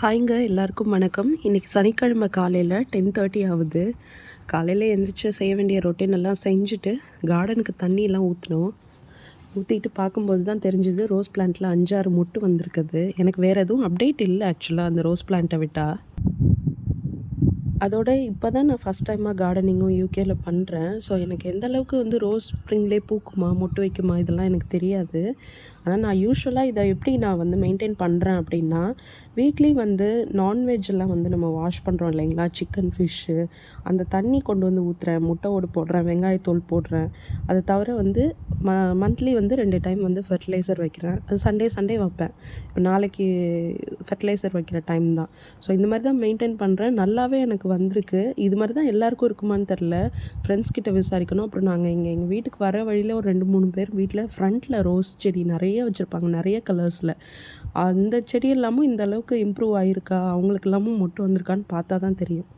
ஹாய்ங்க எல்லாருக்கும் வணக்கம். இன்றைக்கி சனிக்கிழமை காலையில் 10:30 ஆகுது. காலையில் எழுந்திரிச்சு செய்ய வேண்டிய ரொட்டீன் எல்லாம் செஞ்சுட்டு கார்டனுக்கு தண்ணியெல்லாம் ஊற்றினோம். ஊற்றிட்டு பார்க்கும்போது தான் தெரிஞ்சுது ரோஸ் பிளான்ட்டில் 5-6 மொட்டு வந்திருக்குது. எனக்கு வேறு எதுவும் அப்டேட் இல்லை ஆக்சுவலாக அந்த ரோஸ் பிளான்ட்டை விட்டால். அதோட இப்போ தான் நான் ஃபஸ்ட் டைமாக கார்டனிங்கும் யூகேல பண்ணுறேன். ஸோ எனக்கு எந்த அளவுக்கு வந்து ரோஸ் ஸ்ப்ரிங்லேயே பூக்குமா, மொட்டு வைக்குமா இதெல்லாம் எனக்கு தெரியாது. ஆனால் நான் யூஸ்வலாக இதை எப்படி நான் வந்து மெயின்டைன் பண்ணுறேன் அப்படின்னா, வீக்லி வந்து நான்வெஜ்லாம் வந்து நம்ம வாஷ் பண்ணுறோம் இல்லைங்களா, சிக்கன், ஃபிஷ்ஷு, அந்த தண்ணி கொண்டு வந்து ஊற்றுறேன், முட்டை ஓடு போடுறேன், வெங்காயத்தோல் போடுறேன். அதை தவிர வந்து மந்த்லி வந்து 2 டைம் வந்து ஃபெர்டிலைசர் வைக்கிறேன். அது சண்டே வைப்பேன். இப்போ நாளைக்கு ஃபெர்டிலைசர் வைக்கிற டைம் தான். ஸோ இந்த மாதிரி தான் மெயின்டைன் பண்ணுறேன். நல்லாவே எனக்கு வந்திருக்கு. இது மாதிரி தான் எல்லாருக்கும் இருக்குமான்னு தெரில. ஃப்ரெண்ட்ஸ் கிட்ட விசாரிக்கணும். அப்புறம் நாங்கள் எங்கள் வீட்டுக்கு வர வழியில் ஒரு 2-3 பேர் வீட்டில் ஃப்ரண்ட்டில் ரோஸ் செடி நிறைய வச்சுருப்பாங்க, நிறைய கலர்ஸில். அந்த செடி எல்லாமும் இந்த அளவுக்கு இம்ப்ரூவ் ஆகிருக்கா, அவங்களுக்கு எல்லாமும் மொட்டு வந்திருக்கான்னு பார்த்தா தான் தெரியும்.